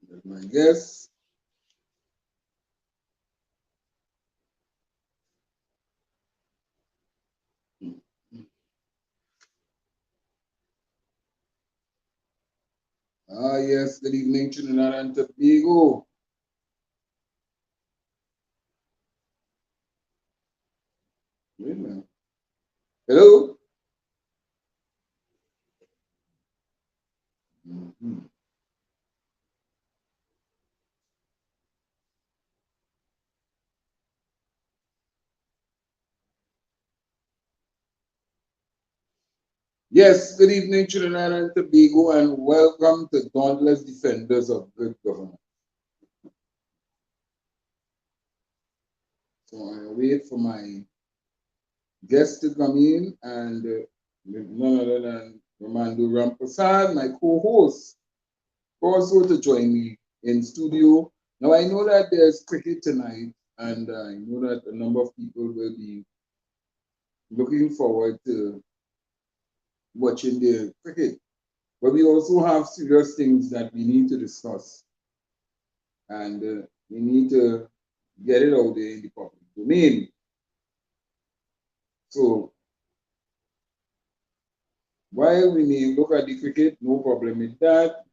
That's my guess. Ah, yes, good evening, Trinidad and Tobago. Wait a minute. Hello? Mhm. Yes, good evening, Trinidad and Tobago, and welcome to Dauntless Defenders of Good Government. So I wait for my guest to come in, and none other than Romando Rampasad, my co-host, also to join me in studio. Now I know that there's cricket tonight, and I know that a number of people will be looking forward to watching the cricket. But we also have serious things that we need to discuss, and we need to get it out there in the public domain. So while we may look at the cricket, no problem with that,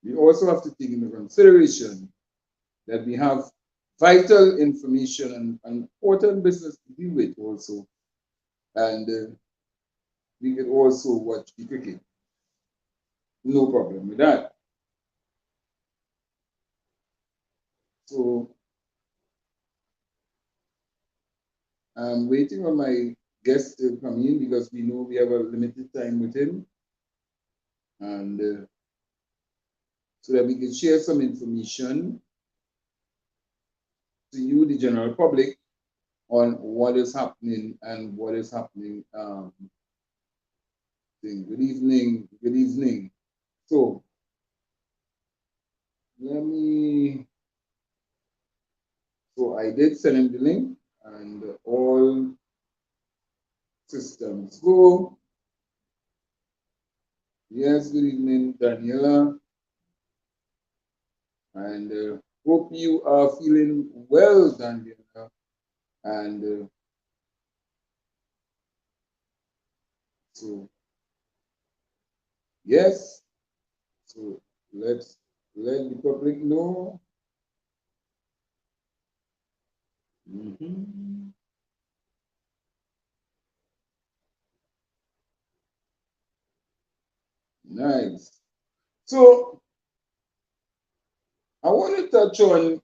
we also have to take into consideration that we have vital information and important business to deal with also. And we can also watch the cricket. No problem with that. So I'm waiting on my guest to come in because we know we have a limited time with him. And so that we can share some information to you, the general public, on what is happening and what is happening. Good evening, good evening. So let me, so I did send him the link and all systems go. Yes, good evening, Daniela. And hope you are feeling well, Daniela. And so, yes, so let's let the public know. Mhm. Nice. So I want to touch on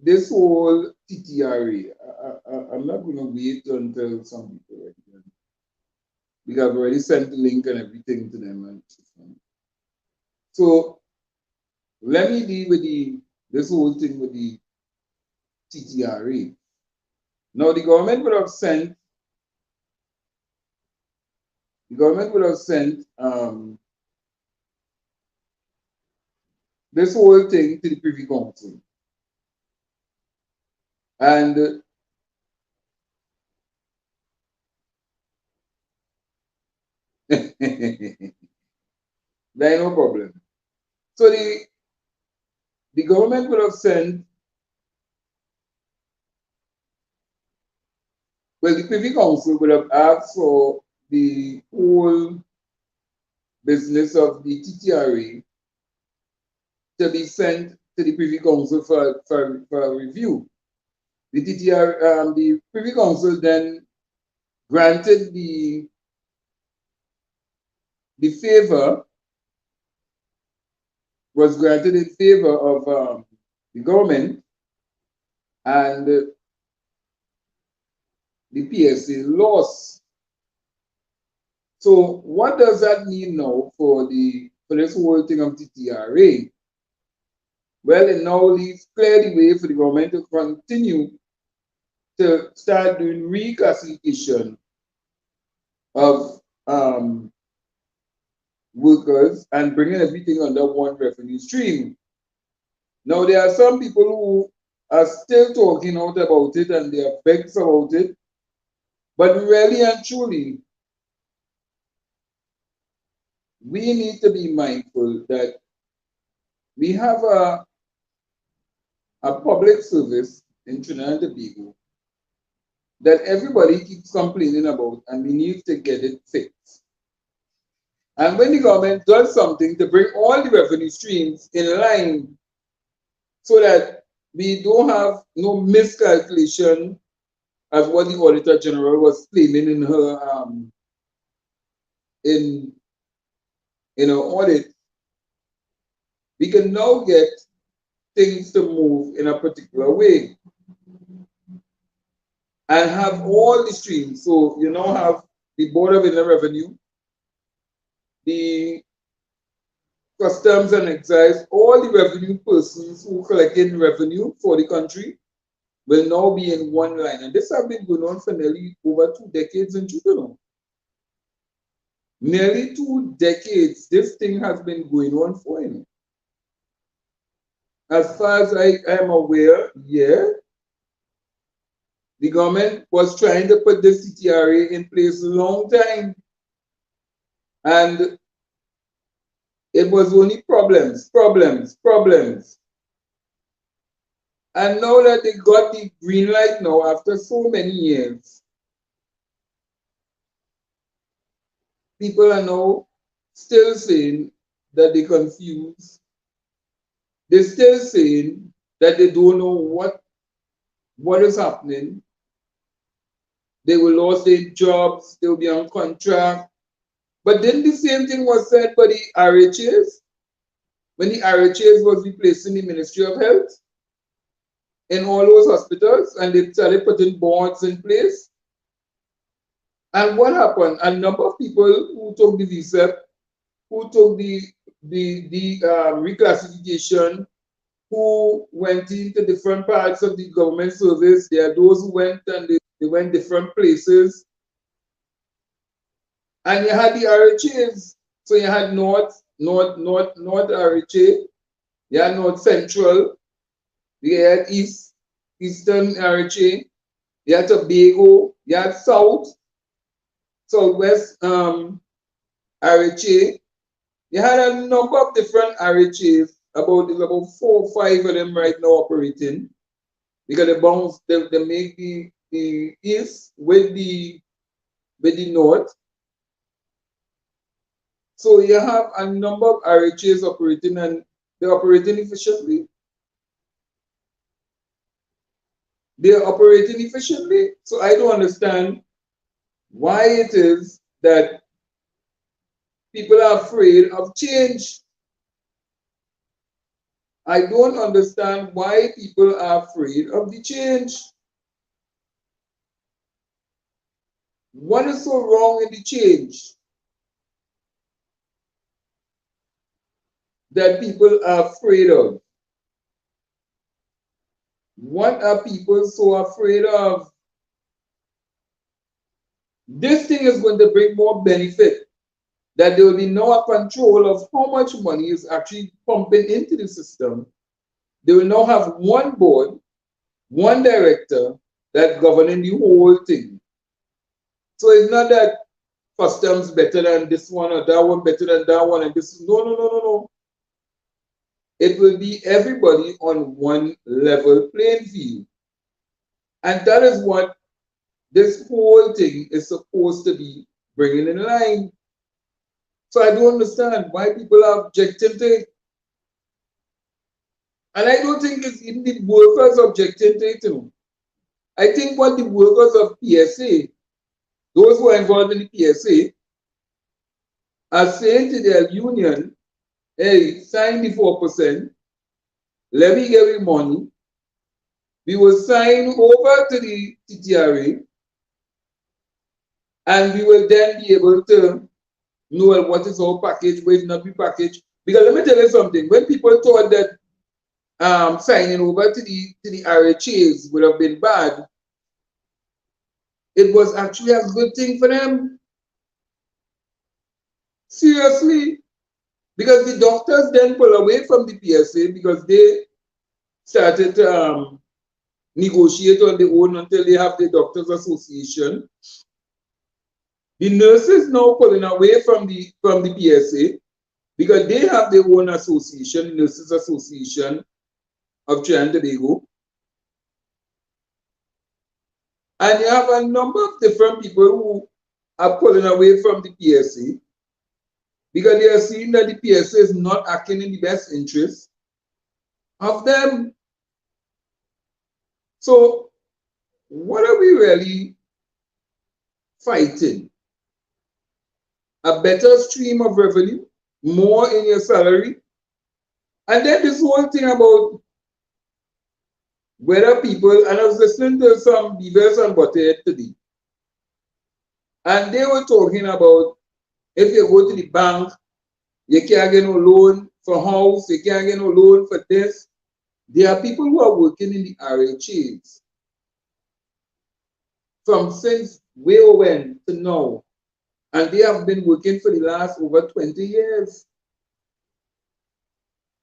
this whole TTRA. I'm not going to wait until some people are here because I've already sent the link and everything to them. So let me deal with this whole thing with the TTRA. Now the government would have sent this whole thing to the Privy Council. And there no problem. So the government would have sent, well, the Privy Council would have asked for the whole business of the TTRA to be sent to the Privy Council for review. The Privy Council then granted the favor, was granted in favor of the government and the PSA lost. So what does that mean now for this whole thing of TTRA? Well, it now leaves clear the way for the government to continue to start doing reclassification of workers and bringing everything under one revenue stream. Now, there are some people who are still talking out about it and they are vexed about it, but really and truly, we need to be mindful that we have a public service in Trinidad and Tobago that everybody keeps complaining about, and we need to get it fixed. And when the government does something to bring all the revenue streams in line so that we don't have no miscalculation as what the Auditor General was claiming in her in her audit, we can now get things to move in a particular way and have all the streams. So you now have the Board of Inland Revenue, the Customs and Excise, all the revenue persons who collecting revenue for the country will now be in one line. And this has been going on for nearly over 2 decades in Judah. Nearly 2 decades, this thing has been going on for him. As far as I am aware, yeah, the government was trying to put the CTRA in place a long time. And it was only problems. And now that they got the green light now, after so many years, people are now still saying that they're confused. They're still saying that they don't know what is happening. They will lose their jobs, they will be on contract. But then the same thing was said for the RHAs, when the RHAs was replacing the Ministry of Health in all those hospitals, and they started putting boards in place. And what happened? A number of people who took the visa, who took the reclassification, who went into different parts of the government service. There are those who went and they went different places. And you had the RHAs. So you had North RHA, you had North Central, you had Eastern RHA, you had Tobago, you had Southwest RHA. You had a number of different RHAs. There's about 4 or 5 of them right now operating, because they make the east with the north. So you have a number of RHAs operating, and they're operating efficiently. They're operating efficiently. So I don't understand why it is that people are afraid of change. I don't understand why people are afraid of the change. What is so wrong in the change that people are afraid of? What are people so afraid of? This thing is going to bring more benefit, that there will be no control of how much money is actually pumping into the system. They will now have one board, one director that governing the whole thing. So it's not that customs better than this one or that one better than that one and this. No. It will be everybody on one level playing field. And that is what this whole thing is supposed to be bringing in line. So I don't understand why people are objecting to it. And I don't think it's even the workers objecting to it. I think what the workers of PSA, those who are involved in the PSA, are saying to their union, hey, sign the 4%, let me get you money, we will sign over to the CTRA, and we will then be able to know what is our package, what is not be package. Because let me tell you something, when people thought that signing over to the RHAs would have been bad, it was actually a good thing for them. Seriously. Because the doctors then pull away from the PSA because they started to negotiate on their own until they have the Doctors Association. The nurses now pulling away from the PSA because they have their own association, Nurses Association of Trinidad and Tobago. And you have a number of different people who are pulling away from the PSA because they are seeing that the PSA is not acting in the best interest of them. So what are we really fighting? A better stream of revenue, more in your salary, and then this whole thing about whether people, and I was listening to some Beavers and Butthead today, and they were talking about if you go to the bank, you can't get no loan for house, you can't get no loan for this. There are people who are working in the RHAs from since way when to now, and they have been working for the last over 20 years.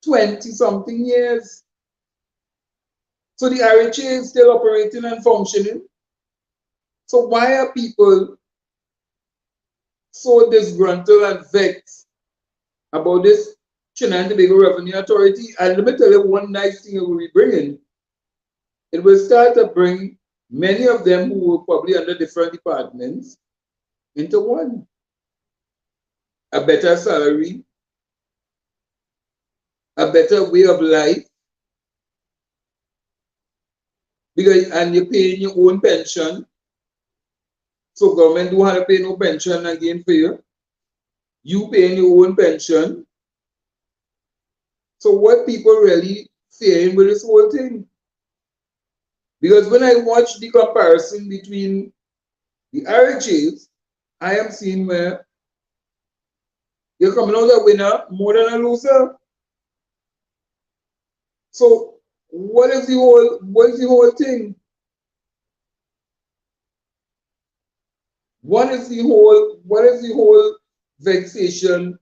20 something years. So the RHA is still operating and functioning. So why are people so disgruntled and vexed about this Trinidad and Tobago Revenue Authority? And let me tell you one nice thing it will be bringing. It will start to bring many of them who were probably under different departments into one. A better salary, a better way of life, because and you're paying your own pension. So government don't have to pay no pension again for you. You paying your own pension. So what people really fearing with this whole thing? Because when I watch the comparison between the RHAs, I am seeing where you're coming out a winner more than a loser. So what is the whole thing? What is the whole vexation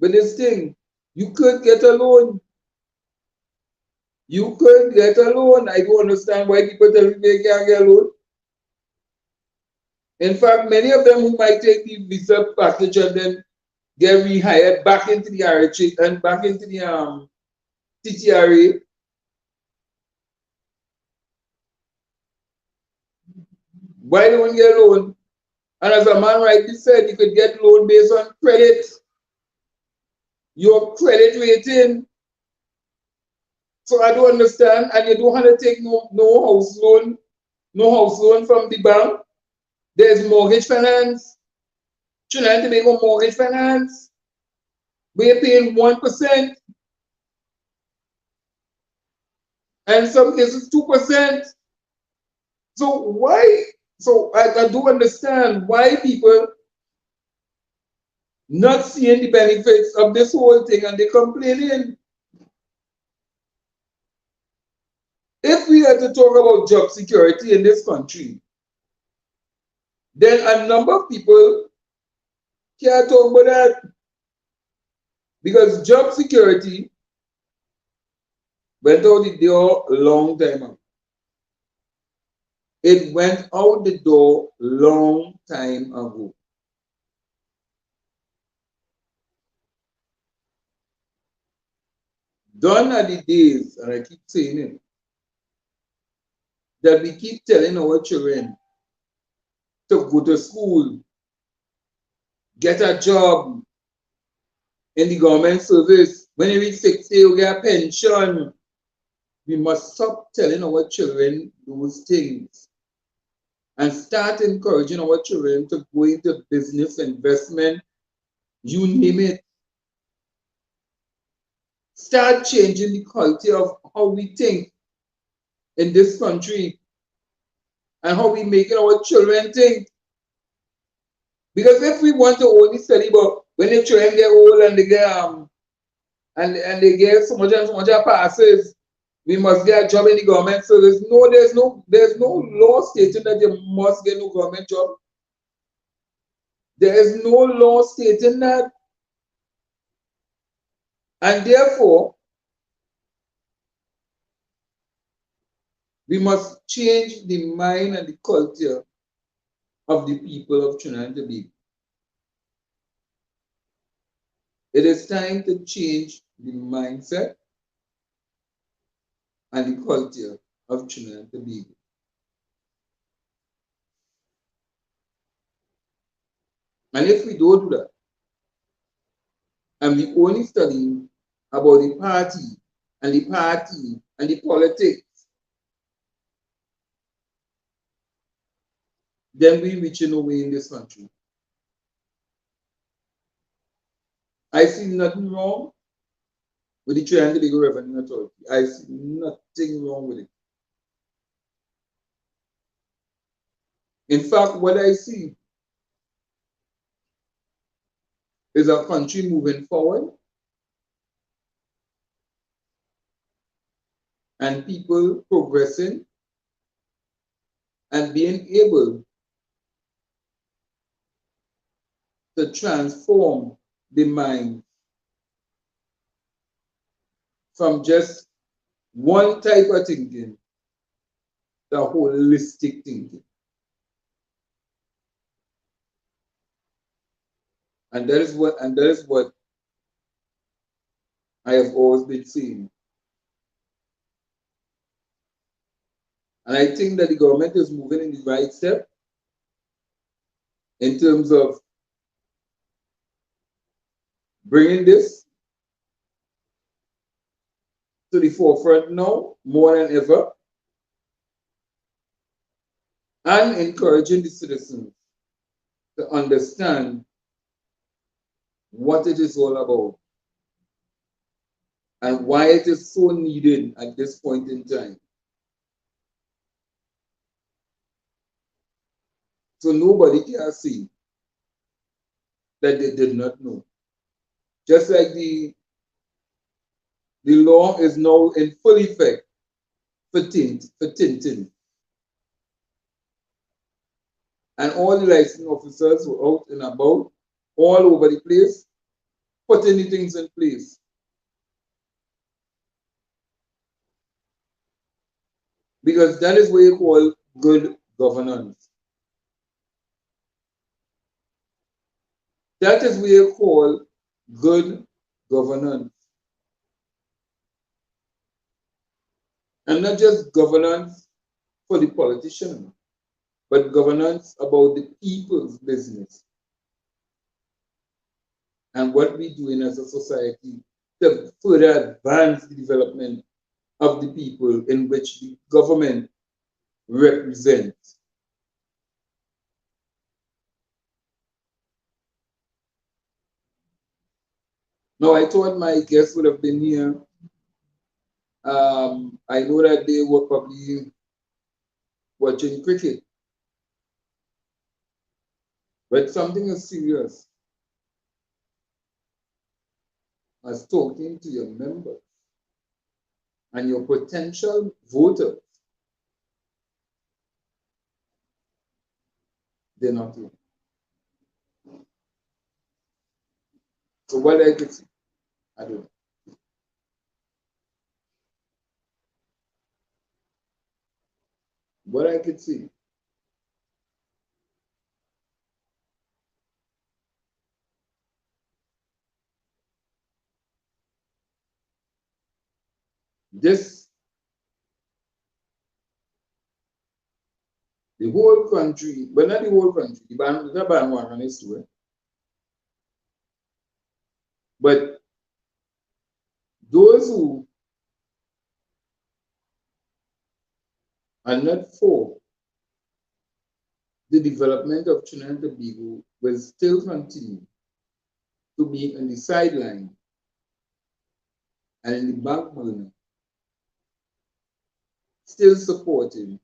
with this thing? You could get a loan. You could get a loan. I don't understand why people tell me they can't get a loan. In fact, many of them who might take the visa package and then get rehired back into the RHA and back into the TTRA. Why don't you get a loan? And as a man rightly said, you could get loan based on credit, your credit rating. So I don't understand, and you don't have to take no house loan from the bank. There's mortgage finance, Trinidad and Tobago mortgage finance. We're paying 1%, and in some cases 2%. So why? So I do understand why people not seeing the benefits of this whole thing and they complaining. If we are to talk about job security in this country, then a number of people can't talk about that. Because job security went out the door a long time ago. It went out the door long time ago. Done are the days, and I keep saying it, that we keep telling our children to go to school, get a job in the government service. When you reach 60, you get a pension. We must stop telling our children those things and start encouraging our children to go into business, investment, you name it. Start changing the culture of how we think in this country and how we making our children think. Because if we want to only study about when the children get old and they get and they get so much and so much passes, we must get a job in the government service. No, there's no law stating that you must get no government job. There is no law stating that. And therefore, we must change the mind and the culture of the people of Trinidad and Tobago. It is time to change the mindset and the culture of Trinidad and Tobago. And if we don't do that, and we only study about the party and the politics, then we reaching away in this country. I see nothing wrong with the Trinidad and Tobago Revenue Authority. I see nothing wrong with it. In fact, what I see is a country moving forward and people progressing and being able to transform the mind from just one type of thinking to holistic thinking. And that is what I have always been saying. And I think that the government is moving in the right step in terms of bringing this to the forefront now more than ever and encouraging the citizens to understand what it is all about and why it is so needed at this point in time. So nobody can say that they did not know. Just like the law is now in full effect for tinting. And all the licensing officers were out and about all over the place, putting the things in place. Because that is what you call good governance. That is what you call good governance. And not just governance for the politician, but governance about the people's business and what we're doing as a society to further advance the development of the people in which the government represents. Now, I thought my guests would have been here. I know that they were probably watching cricket, but something as serious as talking to your members and your potential voters, they're not here. So what I could see, I don't know. What I could see, this, the whole country, but not the whole country, the bandwagon is to it. But those who are not for the development of Trinidad and Tobago will still continue to be on the sideline and in the back burner, still supporting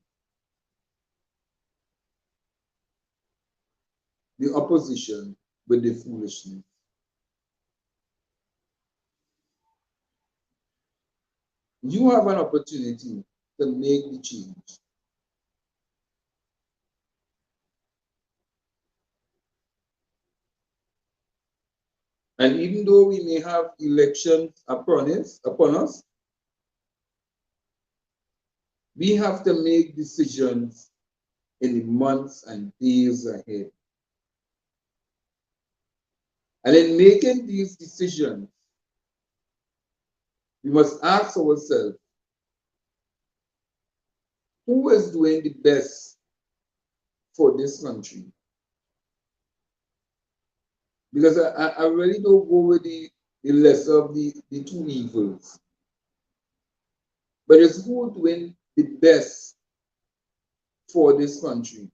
the opposition with the foolishness. You have an opportunity to make the change. And even though we may have elections upon us, we have to make decisions in the months and days ahead. And in making these decisions, we must ask ourselves, who is doing the best for this country? Because I really don't go with the lesser of the two evils. But it's who doing the best for this country.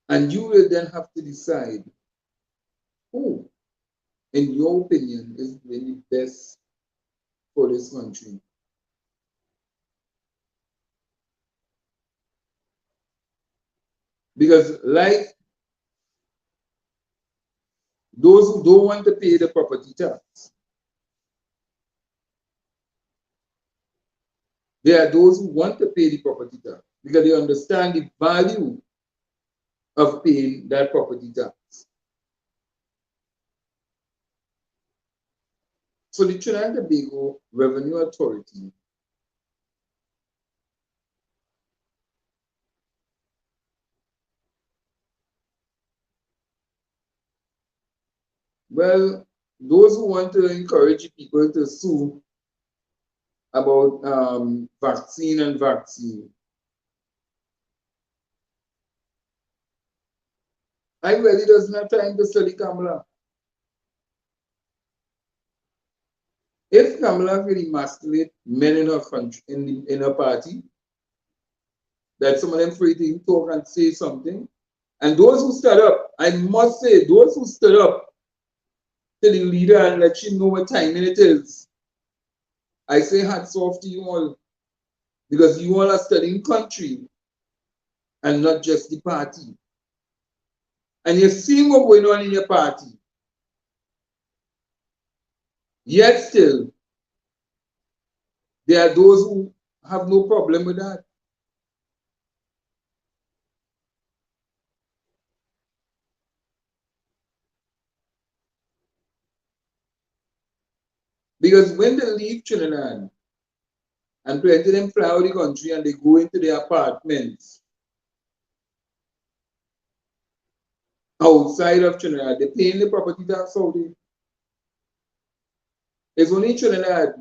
And you will then have to decide who, in your opinion, is doing the best for this country. Because like those who don't want to pay the property tax, there are those who want to pay the property tax because they understand the value of paying that property tax. So the Trinidad and Tobago Revenue Authority well, those who want to encourage people to sue about vaccine, I really doesn't have time to study Kamala. If Kamala can emasculate men in her country, in her party, that some of them free to talk and say something, and those who stood up, I must say, those who stood up to the leader and let you know what timing it is, I say hats off to you all, because you all are studying country and not just the party. And you see what's going on in your party. Yet still, there are those who have no problem with that. Because when they leave Trinidad and plenty of them fly out the country and they go into their apartments outside of Trinidad, they're paying the property tax out there. It's only Trinidad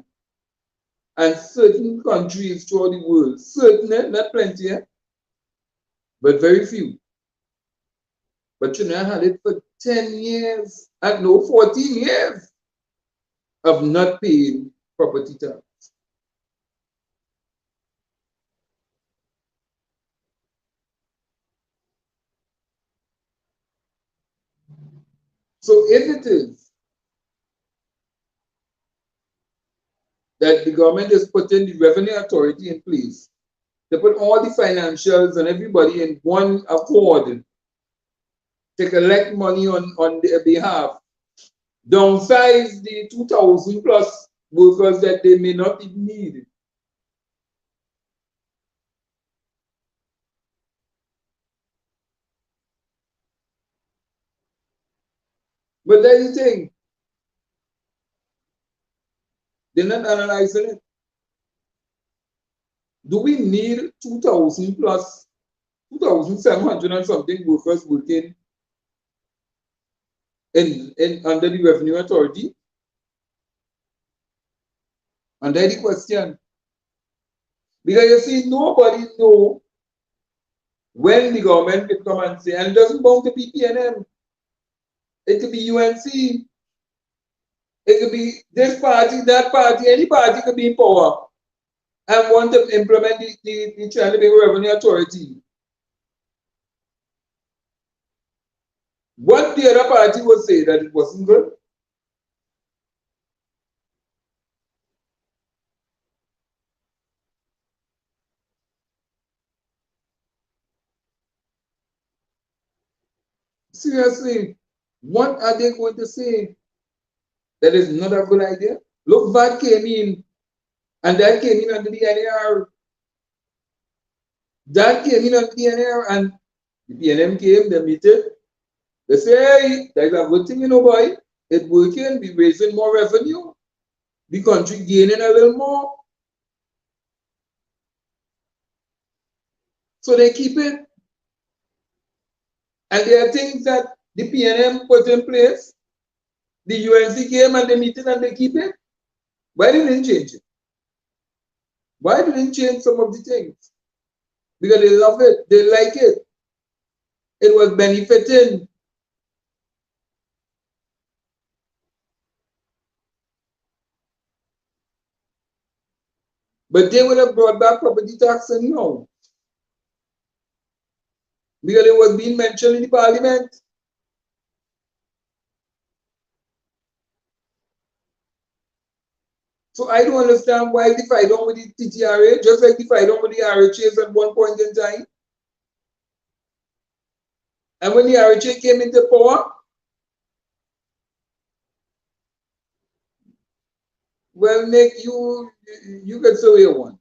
and certain countries throughout the world, certain, not plenty, but very few. But Trinidad had it for 10 years, and no, 14 years of not paying property tax. So if it is that the government is putting the revenue authority in place to put all the financials and everybody in one accord to collect money on their behalf, downsize the 2,000 plus workers that they may not even need. But that's the thing, they're not analyzing it. Do we need 2,000 plus 2,700 and something workers working in under the revenue authority? And that's the question. Because you see, nobody know when the government will come and say, and it doesn't bound to be PNM. It could be UNC. It could be this party, that party, any party could be in power and want to implement the Trinidad and Tobago Revenue Authority. What the other party would say that it wasn't good? Seriously, what are they going to say? That is not a good idea. Look, VAT came in, and that came in under the NAR. That came in under the NAR, and the PNM came, they meet it. They say, hey, that's a good thing, you know, boy. It's working, we raising more revenue. The country gaining a little more. So they keep it. And there are things that the PNM put in place. The UNC came and they meet it and they keep it. Why didn't they change it? Why didn't they change some of the things? Because they love it, they like it. It was benefiting. But they would have brought back property tax anyhow. Because it was being mentioned in the parliament. So I don't understand why they fight on with the TTRA, just like they fight on with the RHAs at one point in time. And when the RHA came into power, well, Nick, you can say what you want.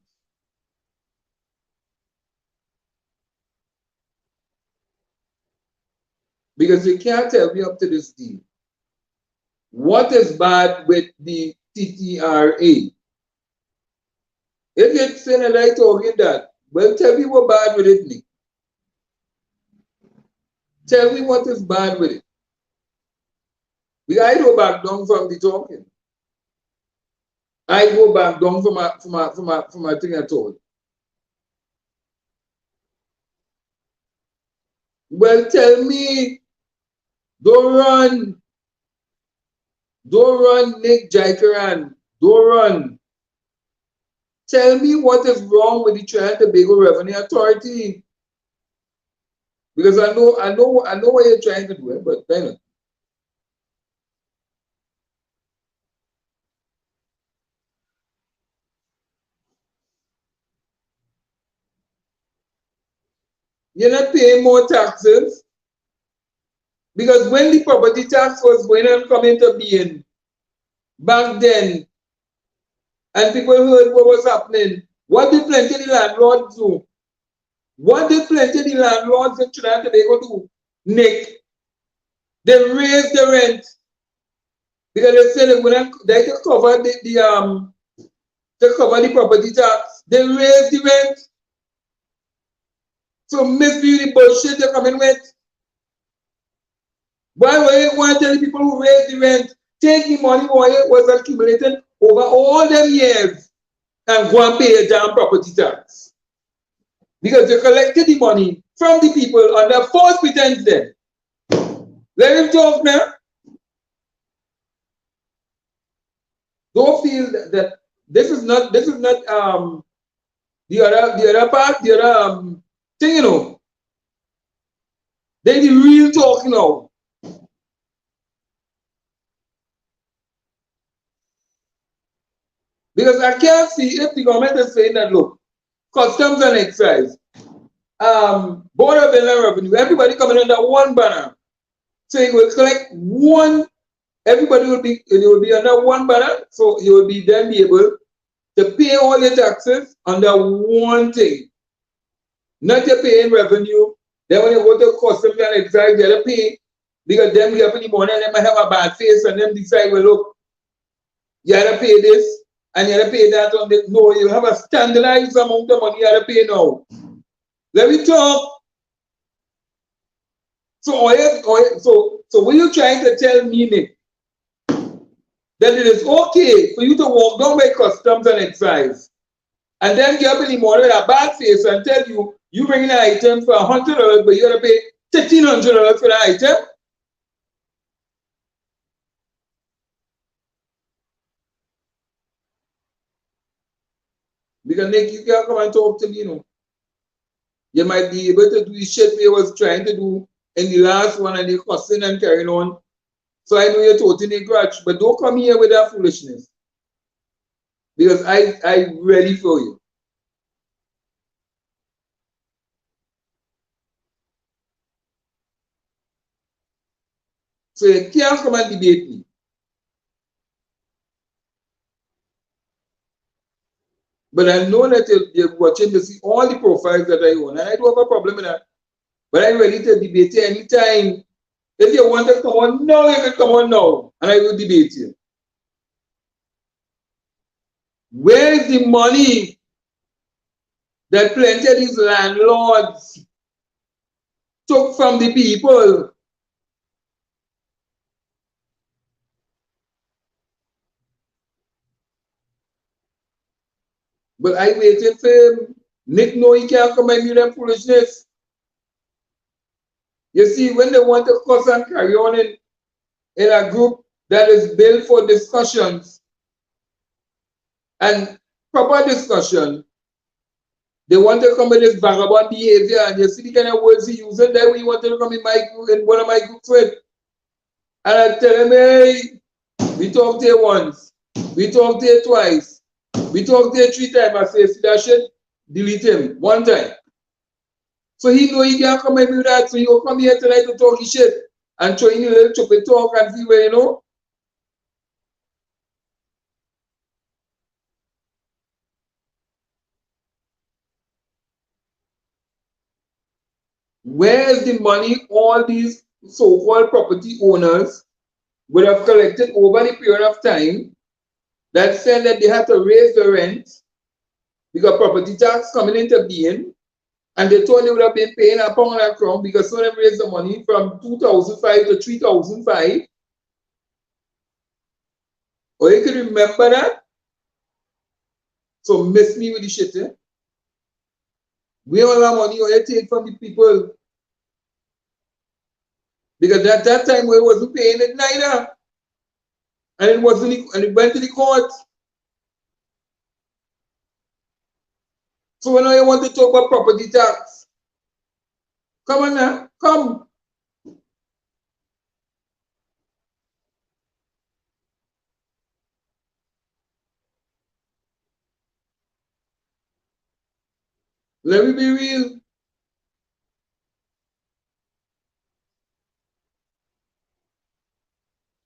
Because you can't tell me up to this day what is bad with the TTRA. If you're saying a light talking that, well, tell me what's bad with it, Nick. Tell me what is bad with it. Because I go back down from the talking. I go back down from my thing at all. Well, tell me, don't run Nick Jaikaran, don't run. Tell me what is wrong with the Trinidad and Tobago Revenue Authority. Because I know what you're trying to do, but kind of. You're not paying more taxes. Because when the property tax was going to come into being back then, and people heard what was happening, what did plenty of the landlords do? What did plenty of the landlords in Trinidad and Tobago do? Nick, they raised the rent because they said they could cover to cover the property tax. They raised the rent. So miss the bullshit they're coming with. Why were you want to tell the people who raised the rent, take the money what was accumulated over all them years and go and pay a damn property tax? Because they collected the money from the people under false pretense then. Let him talk now. Don't feel that this is not the other part, the other thing, you know. They the real talk now. Because I can't see if the government is saying that, look, customs and excise, Board of Inland Revenue, everybody coming under one banner. So you will collect one, everybody will be under one banner, so you will be then be able to pay all your taxes under one thing. Not to pay in revenue. Then when you go to customs and excise, you have to pay because them get up in the morning and they might have a bad face and then decide, well, look, you have to pay this and you have to pay that on the no, you have a standardized amount of money you have to pay now. Let me talk. So what you trying to tell me, Nick? That it is okay for you to walk down by customs and excise and then get up in the morning with a bad face and tell you bring in an item for $100, but you have to pay $1,300 for the item? Because Nick, you can't come and talk to me, you know. You might be able to do the shit we was trying to do in the last one and the cussing and carrying on. So I know you're totally grudge, but don't come here with that foolishness. Because I ready for you. So you can't come and debate me. But I know that you're watching to see all the profiles that I own, and I don't have a problem with that. But I'm ready to debate you anytime. If you want to come on now, you can come on now, and I will debate you. Where is the money that plenty of these landlords took from the people. But I waited for him. Nick know he can't come and do that foolishness. You see, when they want to cuss and carry on in a group that is built for discussions and proper discussion, they want to come with this vagabond behavior, and you see the kind of words he uses there when he wanted to come in one of my groups with. And I tell him, hey, we talked here once, we talked here twice, we talked here 3 times. I say, see that shit? Delete him 1 time. So he know he can't come and do that. So he will come here tonight to talk his shit and try a little chocolate talk and see where, you know. Where is the money all these so-called property owners would have collected over the period of time that said that they had to raise the rent because property tax coming into being, and they told they would have been paying a pound and a crown because some of them raised the money from 2005 to 3005. Or you can remember that? So miss me with the shit, eh? We all have money or you take from the people. Because at that time we wasn't paying it neither. And it went to the court. So when I want to talk about property tax, come on now, come. Let me be real.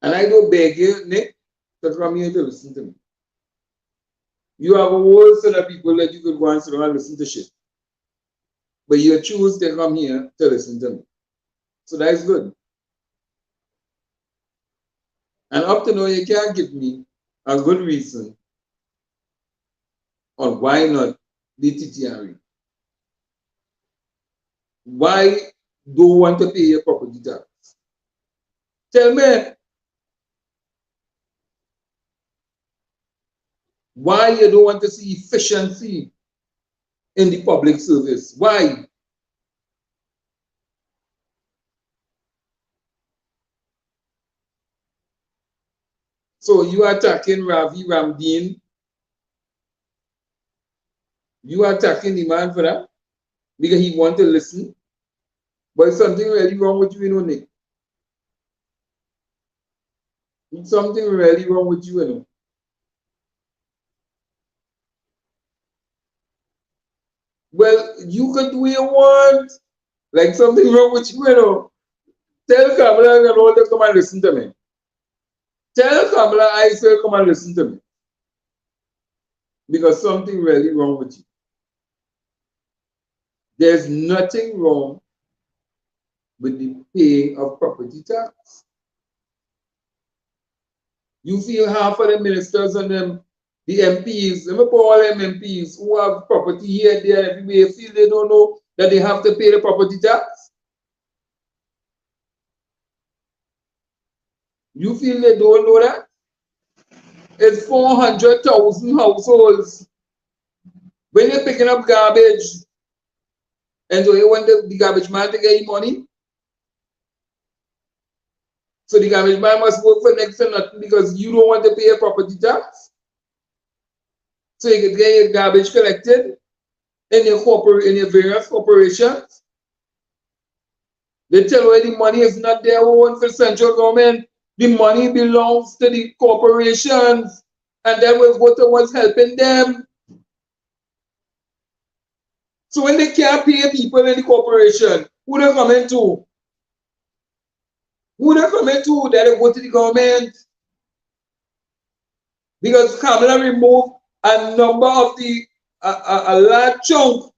And I don't beg you, Nick, to come here to listen to me. You have a whole set of people that you could go and sit and listen to shit. But you choose to come here to listen to me. So that's good. And up to now, you can't give me a good reason on why not the TTRE. Why don't want to pay your property tax? Tell me why you don't want to see efficiency in the public service. Why? So you are attacking Ravi Ramdeen. You are attacking the man for that because he want to listen. But something really wrong with you, you know, Nick. Something really wrong with you, you know. Well, you could do what you want. Like something wrong with you, you know. Tell Kamala and all to come and listen to me. Tell Kamala I say come and listen to me. Because something really wrong with you. There's nothing wrong with the paying of property tax. You feel half of the ministers and them, the MPs, let me call all them MPs who have property here, there, everywhere, feel they don't know that they have to pay the property tax? You feel they don't know that? It's 400,000 households. When you're picking up garbage, and so you want the garbage man to get you money? So the garbage man must work for next to nothing because you don't want to pay a property tax? So you can get your garbage collected in your various corporations? They tell you the money is not their own for central government. The money belongs to the corporations, and that was what was helping them. So when they can't pay people in the corporation, who they coming to? Who they coming to that they go to the government? Because Kamala removed a number of a large chunk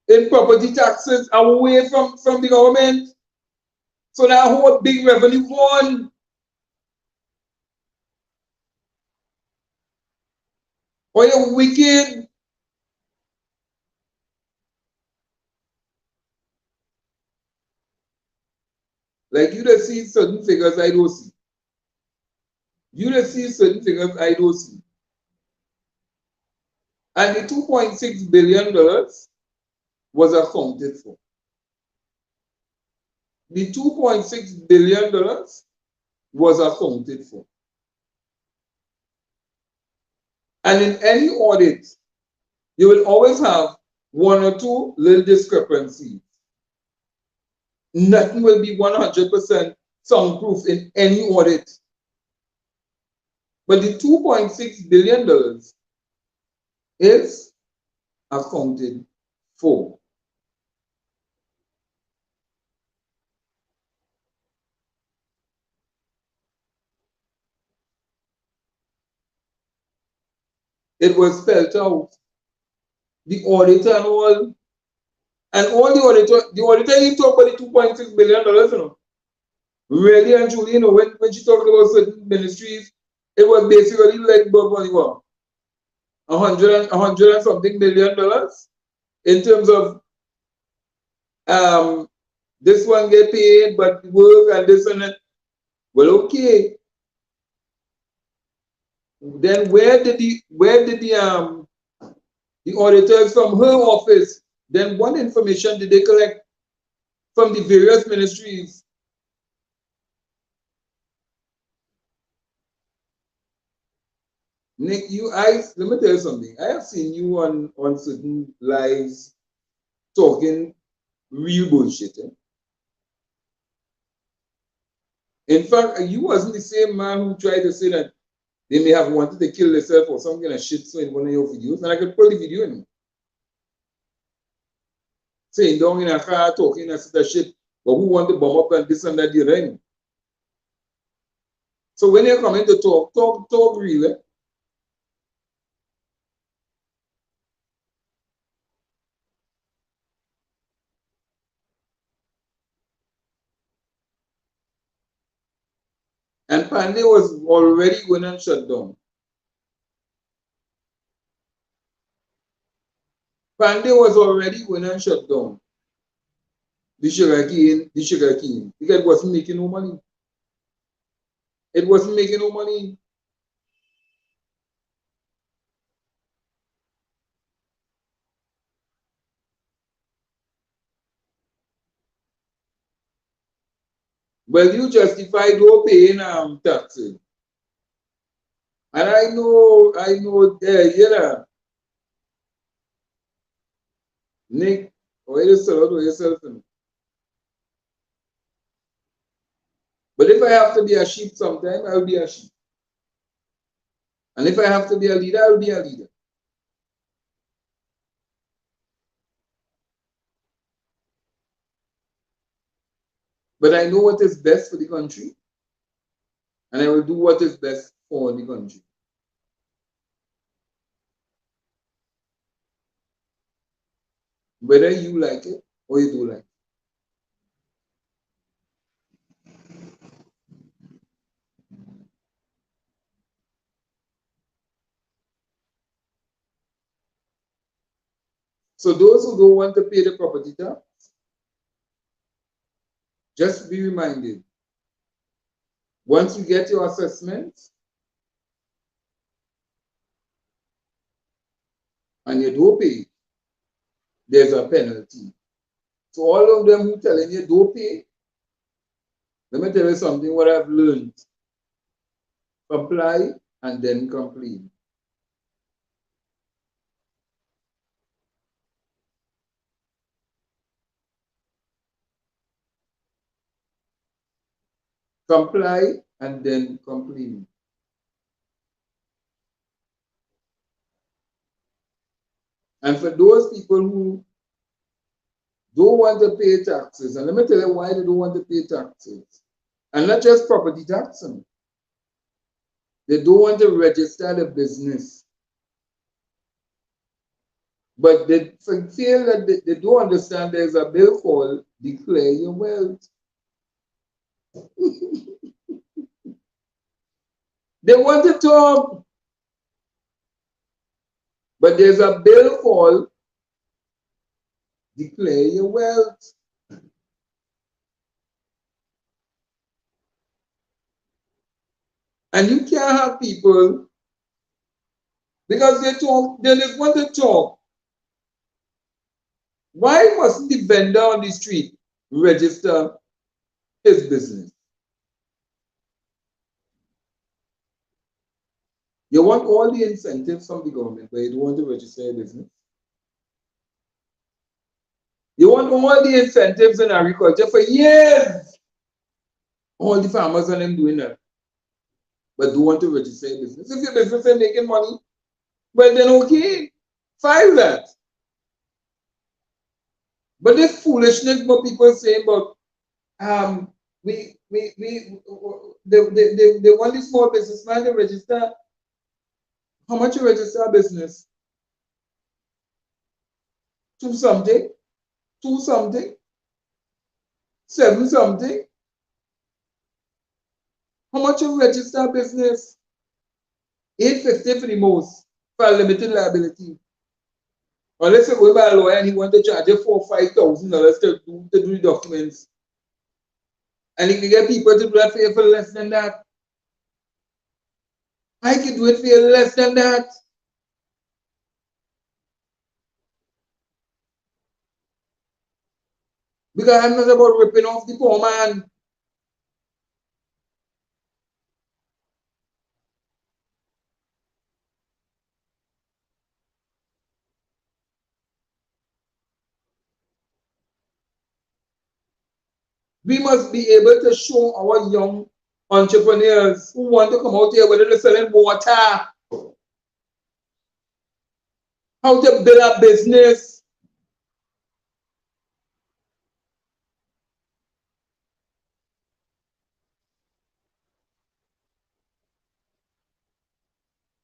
in property taxes away from the government. So that whole big revenue gone. Or you're wicked. Like you just see certain figures I don't see. You just see certain figures I don't see. And the $2.6 billion was accounted for. The $2.6 billion was accounted for. And in any audit, you will always have one or two little discrepancies. Nothing will be 100% soundproof in any audit. But the $2.6 billion is accounted for. It was spelled out. The auditor and all the auditor even talk about the $2.6 billion, you know. Really and truly, you know, when she talked about certain ministries, it was basically like about a hundred and something million dollars in terms of this one get paid, but work and this and that. Well, okay. Then where did the auditors from her office, then what information did they collect from the various ministries? Nick, let me tell you something. I have seen you on certain lives talking real bullshit. Eh? In fact, you wasn't the same man who tried to say that they may have wanted to kill themselves or some kind of shit so in one of your videos, and I could pull the video in. Saying down in a car talking and that shit, but who want to bomb up and this and that the ring. So when you're coming to talk real. Eh? And Pandey was already going and shut down. Pandey was already going and shut down. The sugarcane. Because it wasn't making no money. It wasn't making no money. Well, you justify no paying taxes. And I know, you know, Nick, or yourself. But if I have to be a sheep sometime, I'll be a sheep. And if I have to be a leader, I'll be a leader. But I know what is best for the country, and I will do what is best for the country. Whether you like it or you don't like it. So those who don't want to pay the property tax, just be reminded, once you get your assessment and you don't pay, there's a penalty. So all of them who telling you don't pay, let me tell you something what I've learned. Comply and then complain. Comply and then complain. And for those people who don't want to pay taxes, and let me tell you why they don't want to pay taxes. And not just property taxes. They don't want to register the business. But they feel that they don't understand there's a bill called Declare Your Wealth. They want to talk, but there's a bill called Declare Your Wealth. And you can't have people because they just want to talk. Why mustn't the vendor on the street register his business? You want all the incentives from the government, but you don't want to register your business. You want all the incentives in agriculture for years. All the farmers and them doing that, but don't want to register your business. If your business is making money, well then okay, file that. But this foolishness what people say about they want the small businessman to register. How much you register a business? Two something, two something, seven something. How much you register a business? 850 for the most for a limited liability. Unless you go by a lawyer and he want to charge you $4,000 or $5,000 to do the documents. And he can get people to do that for you for less than that. I can do it for you less than that. Because I'm not about ripping off the poor man. We must be able to show our young entrepreneurs who want to come out here, whether they're selling water, how to build a business.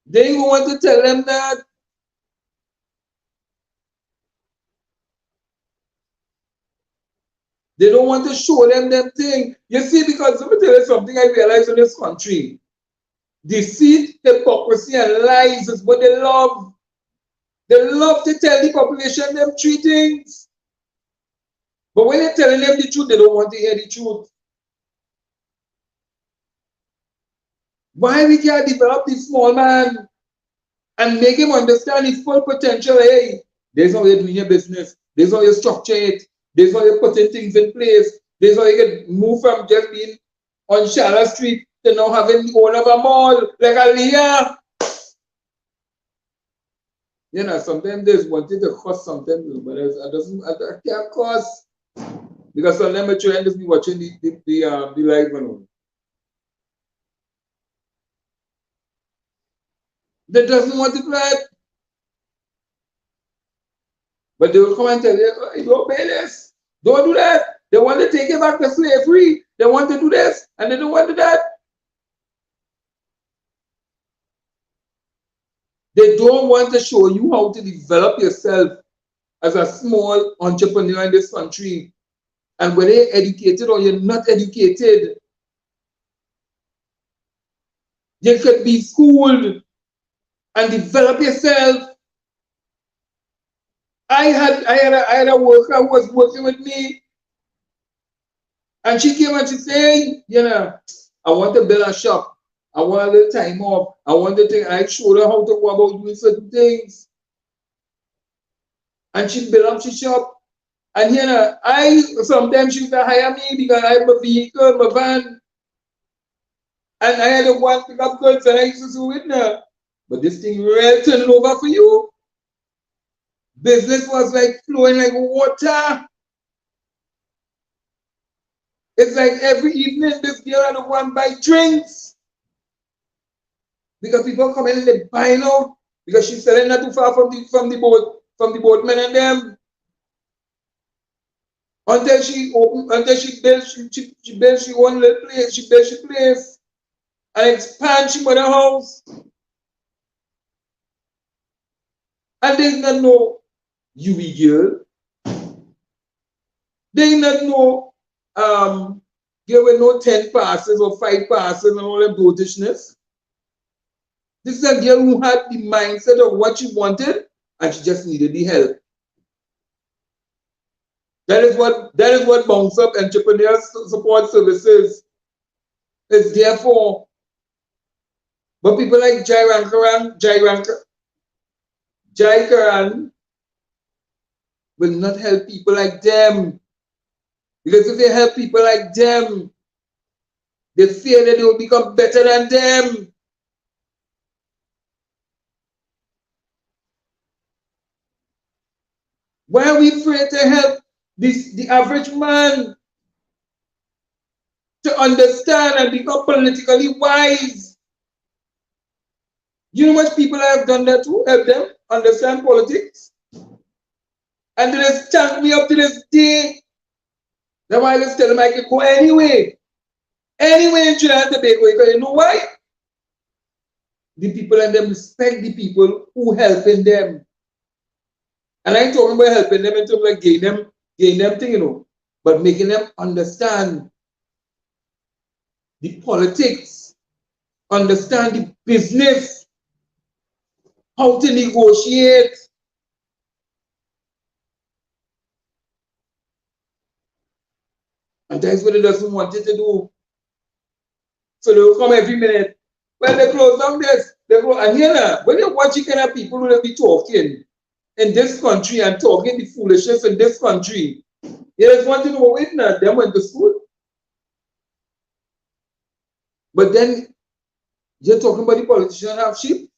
They even want to tell them that. They don't want to show them that thing. You see, because let me tell you something I realized in this country. Deceit, hypocrisy, and lies is what they love. They love to tell the population them three things. But when they're telling them the truth, they don't want to hear the truth. Why we can't develop this small man and make him understand his full potential? Hey, there's how you're doing your business. There's how you structure it. There's how you're putting things in place. There's how you get move from just being on Charlotte Street to now having the owner of a mall like a Leah. You know, sometimes there's wanting to cost something, but I can't cost because sometimes I'm trying to be watching the live one. They doesn't want to play it. But they will come and tell you, oh, you obey this. Don't do that. They want to take you back to slavery. They want to do this and they don't want to do that. They don't want to show you how to develop yourself as a small entrepreneur in this country. And whether you're educated or you're not educated, you could be schooled and develop yourself. I had a worker who was working with me, and she came and she said, you know, I want to build a shop. I want a little time off. I want to take, I showed her how to go about doing certain things. And she built up she shop. And you know, sometimes she used to hire me because I have a vehicle, my van. And I had to go and pick up goods and I used to do it now. But this thing really turned over for you. Business was like flowing like water. It's like every evening this girl had to go and buy drinks. Because people come in and they buy out because she's selling not too far from the boatmen and them. Until she built she one little place, she built she place and expand she mother house. And they not know you girl. They not know there were no 10 passes or 5 passes and all that dotishness. This is a girl who had the mindset of what she wanted and she just needed the help. That is what Bounce Up Entrepreneur Support Services is there for. But people like Jai Karan will not help people like them. Because if they help people like them, they fear that they will become better than them. Why are we afraid to help the average man to understand and become politically wise? You know much people have done that to help them understand politics? And they just stand me up to this day. That's why I just tell them I can go anywhere in Trinidad and Tobago, because you know why? The people and them respect the people who helping them. And I ain't talking about helping them in terms of gain them thing, you know, but making them understand the politics, understand the business, how to negotiate. And that's what they doesn't want you to do. So they will come every minute. Well, they close down this. They go, and here now, when you watch kind of people who will be talking in this country and talking the foolishness in this country, you just want to know, wait now, them went to school. But then you're talking about the politicians have sheep.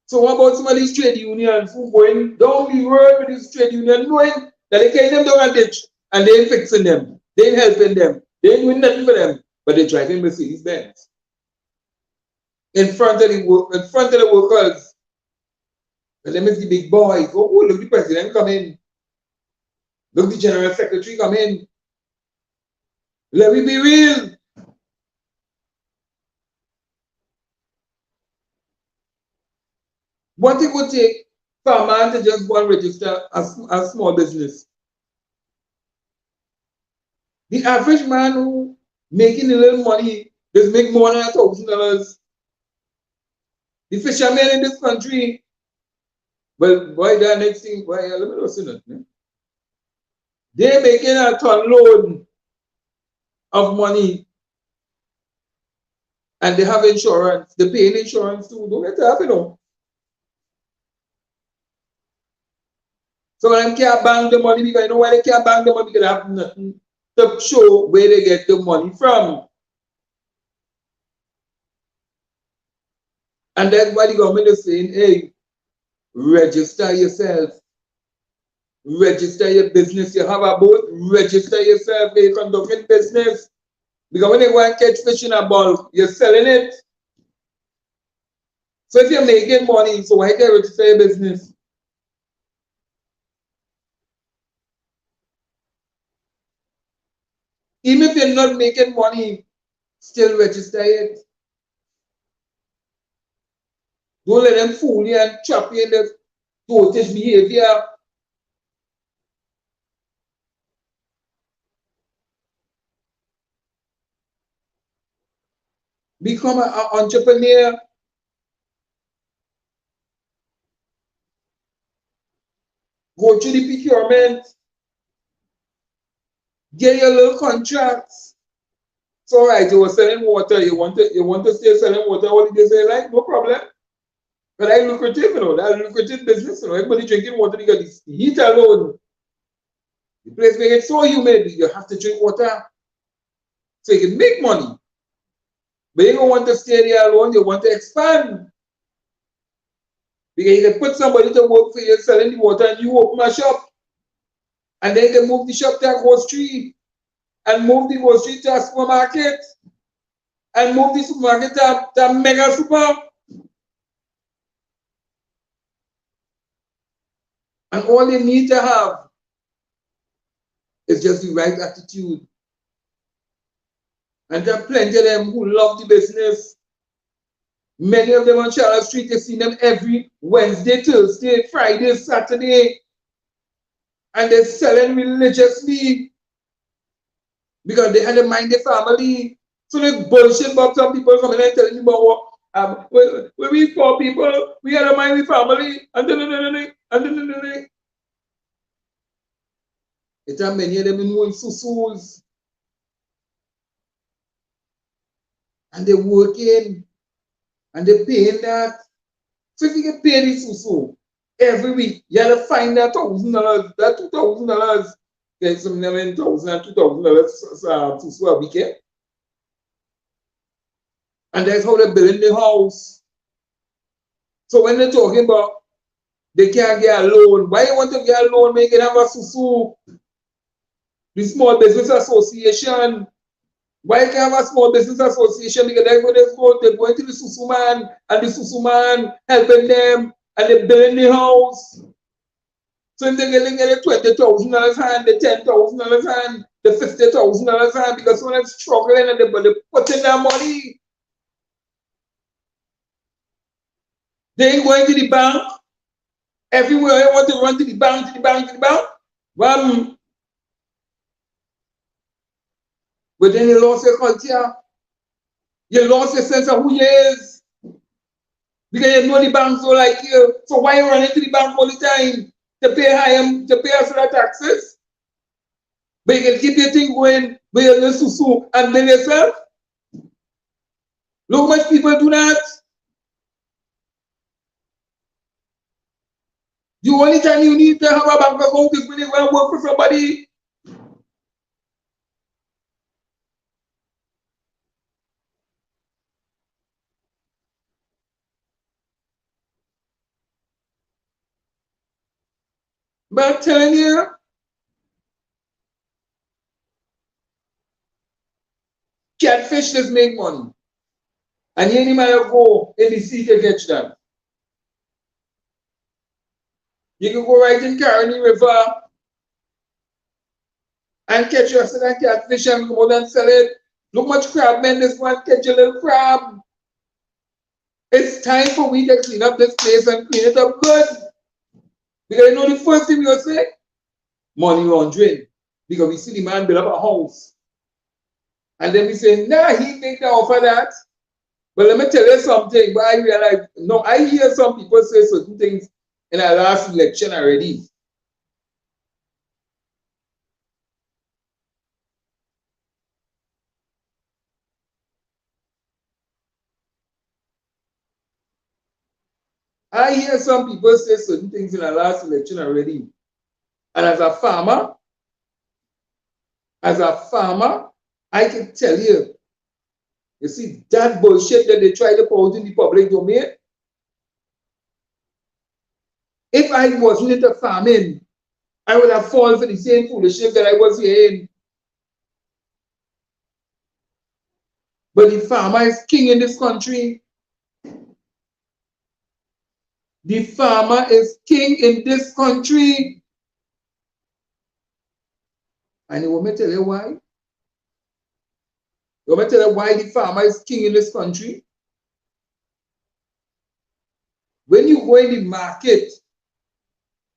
So what about some of these trade unions who going down the road with these trade unions, knowing that they carry them down a ditch and they ain't fixing them, they ain't helping them, they ain't doing nothing for them, but they're driving Mercedes Benz in front of the workers. And them is the big boys. Oh, look, the president come in. Look, the general secretary come in. Let me be real. What it would take for a man to just go and register a small business. The average man who making a little money just make more than $1,000. The fishermen in this country, well, why that next thing? Why let me listen to it. They're making a ton load of money and they have insurance. They pay insurance too. Don't get to have, you know. So when they can't bank the money, because you know why they can't bank the money? Because they have nothing to show where they get the money from. And that's why the government is saying, hey, register yourself. Register your business. You have a boat, register yourself. You're conducting business. Because when you go and catch fish in a bulk, you're selling it. So if you're making money, so why can't you register your business? Even if you're not making money, still register it. Don't let them fool you and trap you in the dotage behavior. Become an entrepreneur. Go through the procurement. Get your little contracts. So all right, you were selling water. You want to stay selling water all the days of your life, no problem. But that's lucrative, you know, that's lucrative business, you know. Everybody drinking water, you got the heat alone. The place may get so humid, you have to drink water so you can make money. But you don't want to stay there alone, you want to expand. Because you can put somebody to work for you selling the water and you open a shop. And then you can move the shop to a grocery and move the grocery to a supermarket and move the supermarket to a mega super. And all you need to have is just the right attitude. And there are plenty of them who love the business. Many of them on Charlotte Street, you see them every Wednesday, Thursday, Friday, Saturday. And they're selling religiously because they had to mind their family. So they bullshit about some people coming and telling you about what we poor people, we had to mind the family. And it's a many of them in one susus. And they're working. And they're paying that. So if you get paid this susu every week, you have to find that $1,000, that $2,000, get some $11,000 and $2,000 susu a weekend. And that's how they're building the house. So when they're talking about they can't get a loan, why you want to get a loan when you can have a susu? The Small Business Association. Why can't have a small business association? Because they're going to the susu man, and the susu man helping them, and they're building the house. So if they're getting the $20,000 hand, the $10,000 hand, the $50,000 hand, because someone's struggling and they're putting their money. They ain't going to the bank. Everywhere you want to run to the bank, to the bank, to the bank. Well, but then you lost your culture. You lost your sense of who you is. Because you know the banks don't like you. So why you running to the bank all the time? To pay extra taxes? But you can keep your thing going with your susu and build yourself. Look how much people do that. The only time you need to have a bank account is when you want to work for somebody. But I'm telling you, catfish just make money. And you ain't matter go in the sea to catch them. You can go right in Caroni River and catch yourself and catfish and go and sell it. Look much crab men this one catch a little crab. It's time for we to clean up this place and clean it up good. Because you know the first thing we will say? Money laundering. Because we see the man build up a house. And then we say, nah, he think they offer that. But let me tell you something. But I realize, no, I hear some people say certain things in our last election already. I hear some people say certain things in our last election already. And as a farmer, I can tell you, you see, that bullshit that they try to put in the public domain, if I wasn't into farming, I would have fallen for the same foolishness that I was hearing. But the farmer is king in this country. The farmer is king in this country. And you want me to tell you why? You want me to tell you why the farmer is king in this country? When you go in the market,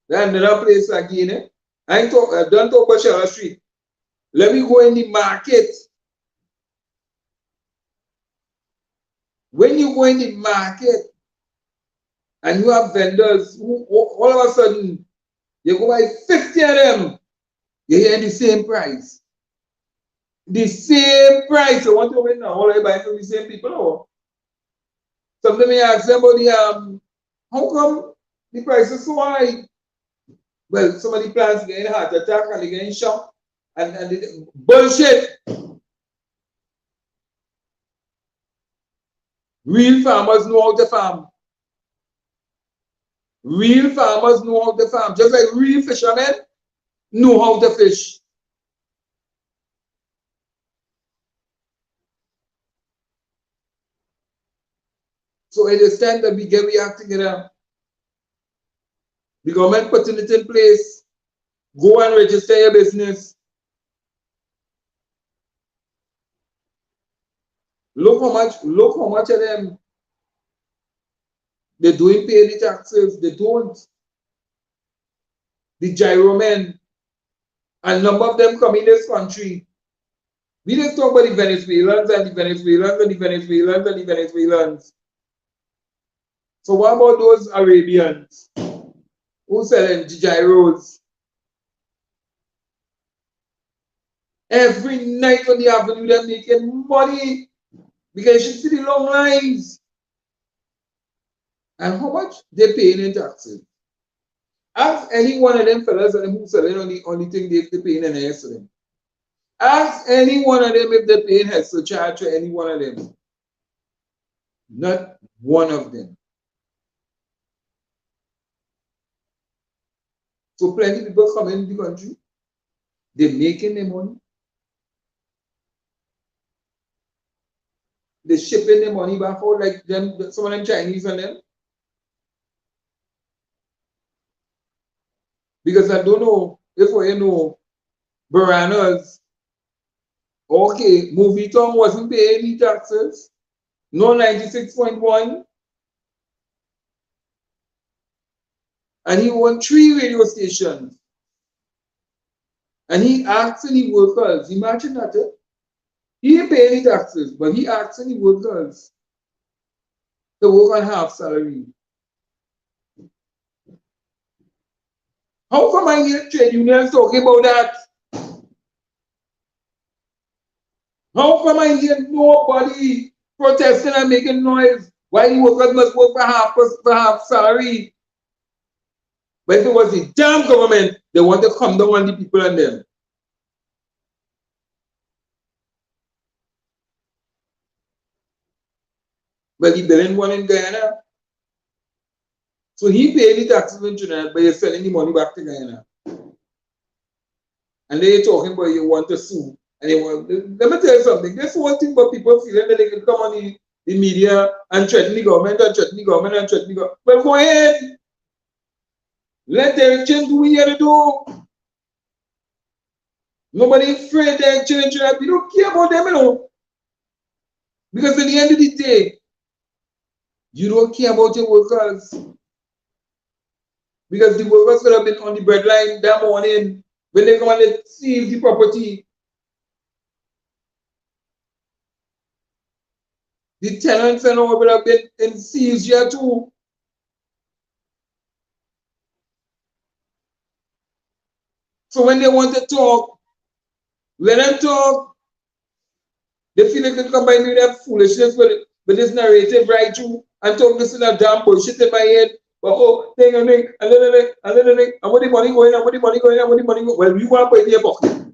that's another place again. I don't talk about Charlotte Street. Let me go in the market. When you go in the market and you have vendors who all of a sudden you go buy 50 of them, you hear the same price. The same price. You want to win now? All I buy from the same people. Or sometimes I ask them about the how come the price is so high? Well, some of the plants getting heart attack and they getting shocked and bullshit. Real farmers know how to farm. Real farmers know how to farm. Just like real fishermen know how to fish. So it is time that we get reacting together. The government putting it in place. Go and register your business. Look how much of them they're doing pay the taxes. They don't. The gyro men, a number of them come in this country. We just talk about the Venezuelans and the Venezuelans and the Venezuelans and the Venezuelans. So what about those Arabians who selling gyros? Every night on the avenue they're making money because you see the long lines. And how much they paying in taxes? Ask any one of them fellas and them who selling only thing they paying in the to them. Ask any one of them if they're paying heads to charge to any one of them. Not one of them. So plenty of people come in the country, they're making their money, they're shipping their money back out like them, some of them Chinese and them. Because I don't know if you know Baranas, okay, Movie Town wasn't paying any taxes, no 96.1, and he owned 3 radio stations. And he asked any workers, imagine that, he didn't pay any taxes, but he asked any workers to work on half salary. How come I hear trade unions talking about that? How come I hear nobody protesting and making noise? Why the workers must work for half salary? But if it was the damn government, they want to come down on the people and them. But he didn't want in Guyana. So he paid the taxes in Trinidad, but he's sending the money back to Guyana. And they're talking about you want to sue. And they want, let me tell you something. This whole thing about people feeling that they can come on the media and threaten the government and threaten the government and threaten the government. Well, go ahead. Let the election do what you have to do. Nobody afraid the election in Trinidad. We don't care about them, you know. Because at the end of the day, you don't care about your workers. Because the workers could have been on the breadline that morning when they come and they seize the property. The tenants and all would have been in seizure too. So when they want to talk, let them talk. They feel like they come by me with that foolishness with this narrative right through and talk this in a damn bullshit in my head. But oh, thing and thing, and then and what the money going, and what the money going, and what the money going. Well, you want to put it in your pocket.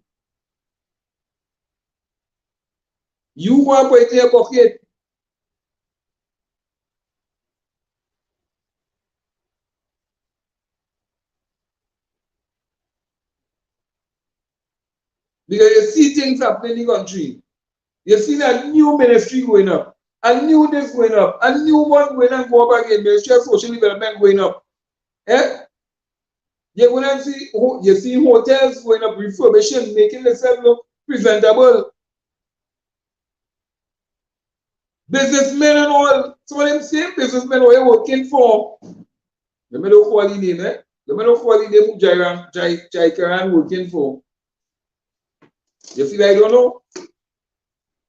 You want to put it in your pocket. Because you see things happening in the country. You see that new ministry going up, a new this going up, a new one going and go up again, Ministry of Social Development going up. Eh? You're going to see, you see hotels going up, refurbishing, making themselves look presentable. Businessmen and all, some of them same businessmen who are working for. Let me know what the name, eh? Let me know what the name of Jaikaran working for. You feel I don't know?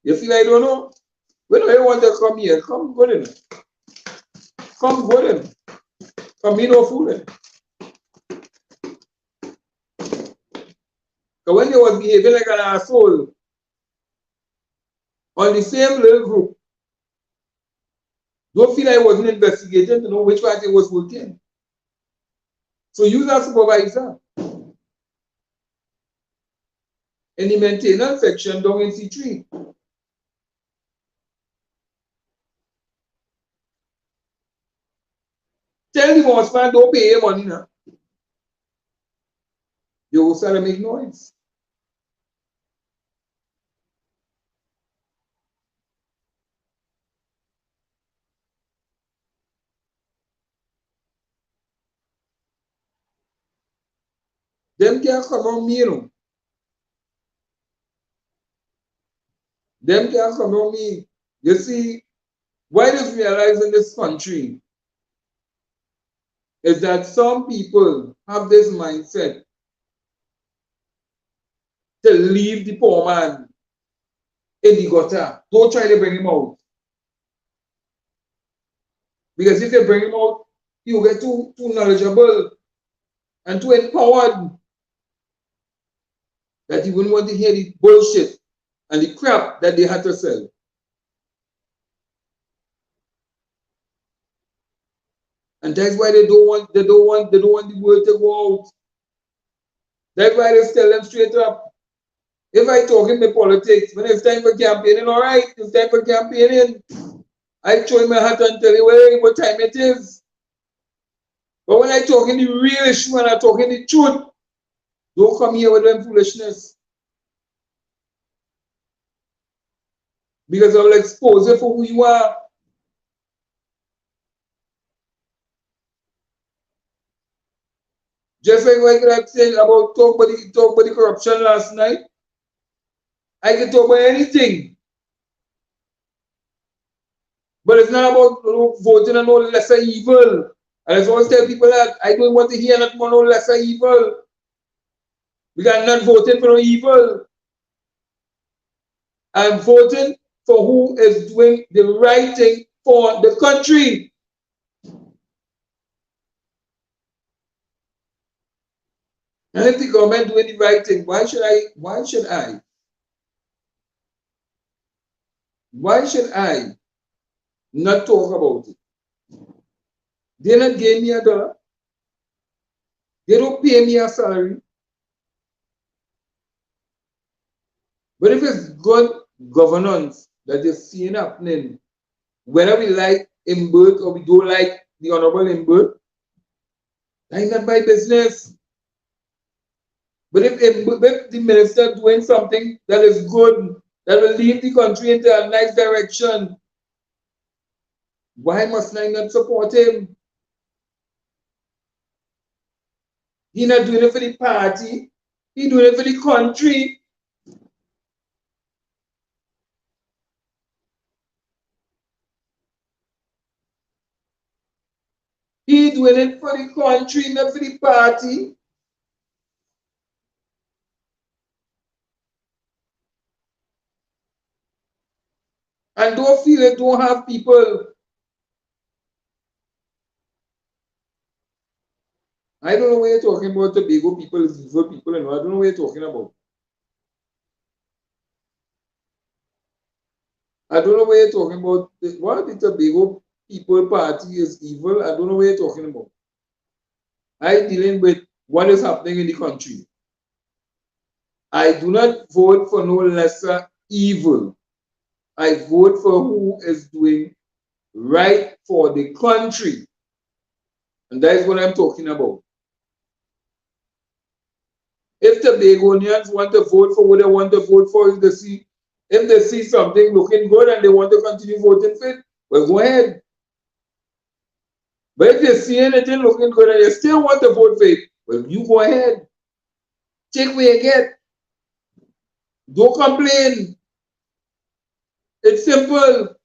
You feel I don't know? When I want to come here, come go in. Come go in. Come in no fool. Because when they was behaving like an asshole on the same little group, don't feel I wasn't investigating to know which party was working. So use a supervisor. In the maintenance section down in C3. Tell the boss man don't pay your money now. You will start to make noise. Them can't come on me, you know. Them can't come on me. You see, what is realized in this country is that some people have this mindset to leave the poor man in the gutter. Don't try to bring him out. Because if you bring him out, you get too knowledgeable and too empowered that he wouldn't want to hear the bullshit and the crap that they had to sell. And that's why they don't want the word to go out. That's why they tell them straight up. If I talk in the politics, when it's time for campaigning, all right, it's time for campaigning. I throw my hat and tell you what time it is. But when I talk in the real issue and I talk in the truth, don't come here with them foolishness. Because I will expose you for who you are. Just like what I said about talk about the corruption last night. I can talk about anything. But it's not about voting on no lesser evil. And I always tell people that I don't want to hear nothing about no lesser evil. We are not voting for no evil. I'm voting for who is doing the right thing for the country. And if the government doing the right thing, why should I not talk about it? They not give me $1. They don't pay me a salary. But if it's good governance that is seen happening, whether we like Imbert or we don't like the Honorable Imbert, that's not my business. But if the minister doing something that is good, that will lead the country into a nice direction, why must I not support him? He not doing it for the party, he doing it for the country. He doing it for the country, not for the party. And don't feel it, don't have people. I don't know what you're talking about, Tobago people, evil people, and I don't know what you're talking about. I don't know what you're talking about. What the Tobago people party is evil? I don't know what you're talking about. I'm dealing with what is happening in the country. I do not vote for no lesser evil. I vote for who is doing right for the country. And that is what I'm talking about. If the Tobagonians want to vote for what they want to vote for, if they see something looking good and they want to continue voting for it, well, go ahead. But if they see anything looking good and they still want to vote for it, well, you go ahead. Take what you get. Don't complain. It's simple.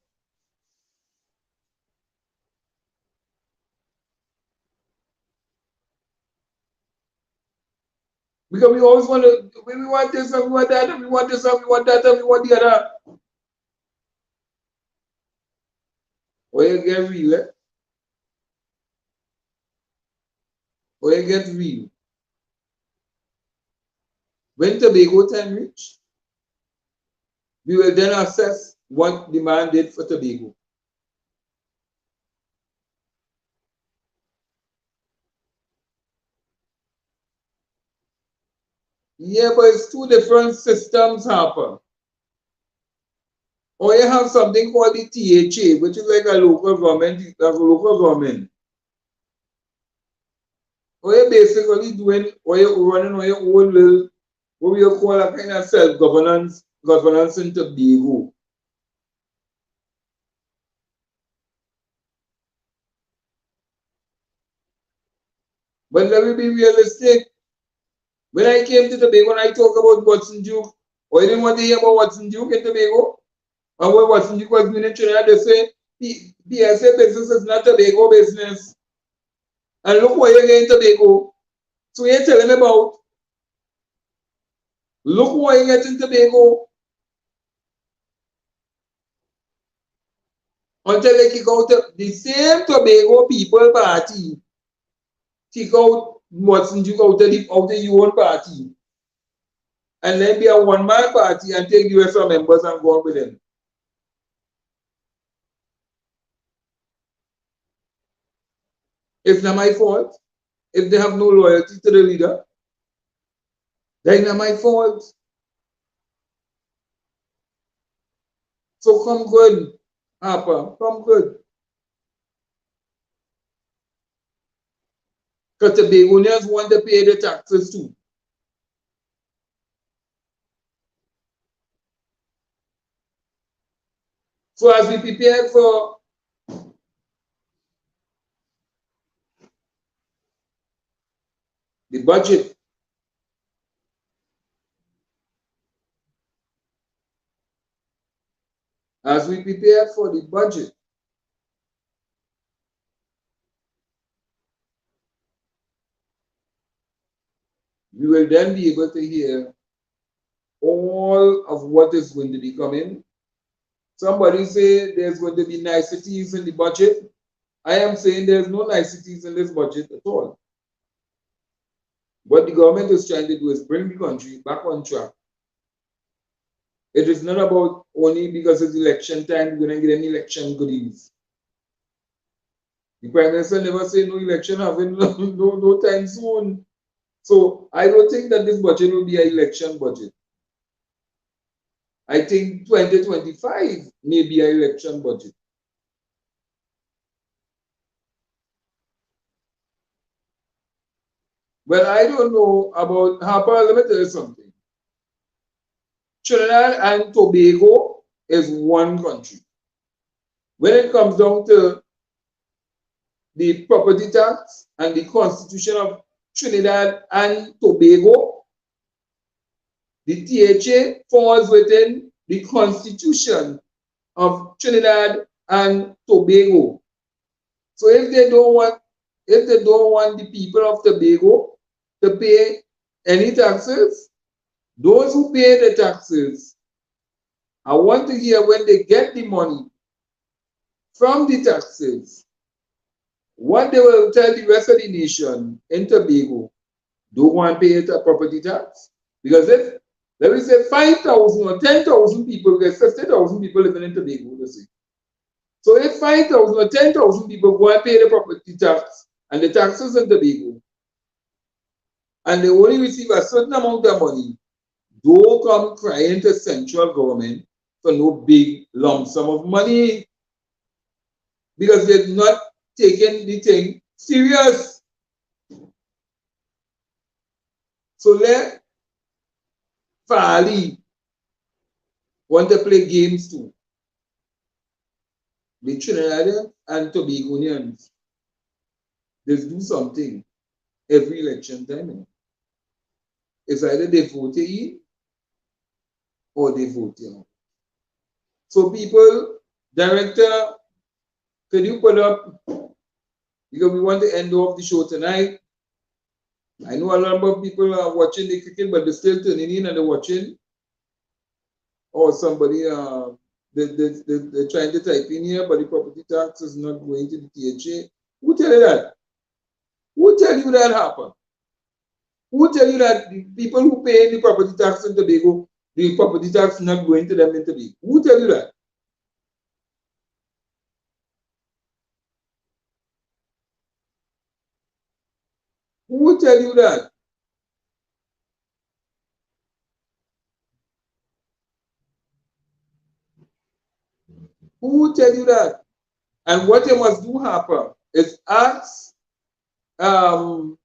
Because we always want to, we want this and we want that, and we want this and we want that, and we want the other. Or you get real, eh? Or you get real. When Tobago time reach, we will then assess what the man did for Tobago. Yeah, but it's two different systems, Harper. Or you have something called the THA, which is like a local government. Or you're basically doing, or you're running on your own little, what we call a kind of governance in Tobago. But let me be realistic. When I came to Tobago and I talk about Watson Duke, or I didn't want to hear about Watson Duke in Tobago, and what Watson Duke was doing in Trinidad, they say, PSA business is not Tobago business. And look what you're getting Tobago. So you're telling me about, look what you're getting Tobago. Until they kick out the same Tobago people party, kick out Watson Duke out of your own party. And then be a one-man party and take the rest of members and go on with them. It's not my fault. If they have no loyalty to the leader, then not my fault. So come good, Harper, come good. Because the Begonians want to pay the taxes too. So as we prepare for the budget, as we prepare for the budget, we will then be able to hear all of what is going to be coming. Somebody say there's going to be niceties in the budget. I am saying there's no niceties in this budget at all. What the government is trying to do is bring the country back on track. It is not about only because it's election time, we're going to get any election goodies. The Prime Minister never said no election having no time soon. So I don't think that this budget will be an election budget. I think 2025 may be an election budget. Well, I don't know about Harper. Let me tell you something. Trinidad and Tobago is one country. When it comes down to the property tax and the constitution of Trinidad and Tobago, the THA falls within the constitution of Trinidad and Tobago. So if they don't want the people of Tobago to pay any taxes, those who pay the taxes, I want to hear when they get the money from the taxes, what they will tell the rest of the nation in Tobago, don't want to pay a property tax. Because if, let me say, 5,000 or 10,000 people, there's 50,000 people living in Tobago, let's say. So if 5,000 or 10,000 people go and pay the property tax and the taxes in Tobago, and they only receive a certain amount of money, don't come crying to central government for no big lump sum of money because they're not taking the thing serious. So let Fali want to play games too. The Trinidadians and Tobagonians, they do something every election time. It's either they vote in or they vote out. So people, director, could you put up, because we want to end off the show tonight. I know a number of people are watching the cricket, but they're still tuning in and they're watching. Or somebody, they're trying to type in here, but the property tax is not going to the THA. Who tell you that? Who tell you that happened? Who tell you that the people who pay the property tax in Tobago, the property tax is not going to them in Tobago? Who tell you that? Who tell you that? Who tell you that? And what you must do, Harper, is ask Fali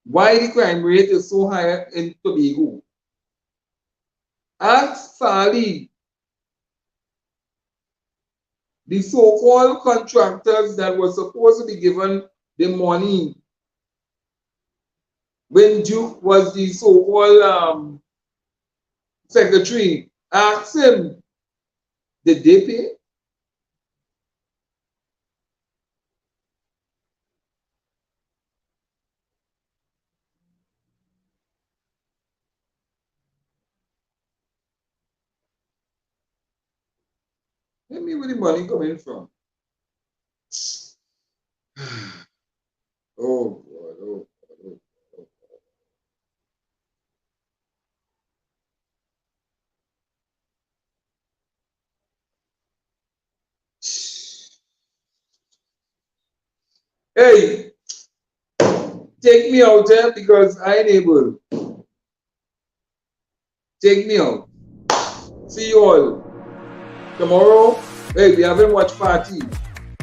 why the crime rate is so high in Tobago. Ask Fali the so-called contractors that were supposed to be given the money when Duke was the so-called secretary. Ask him, did they pay? Tell me where the money coming from. Oh God, oh God, oh God. Hey, take me out there because I ain't able. Take me out. See you all tomorrow. Hey, we haven't watched party.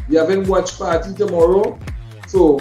We haven't watched party tomorrow. So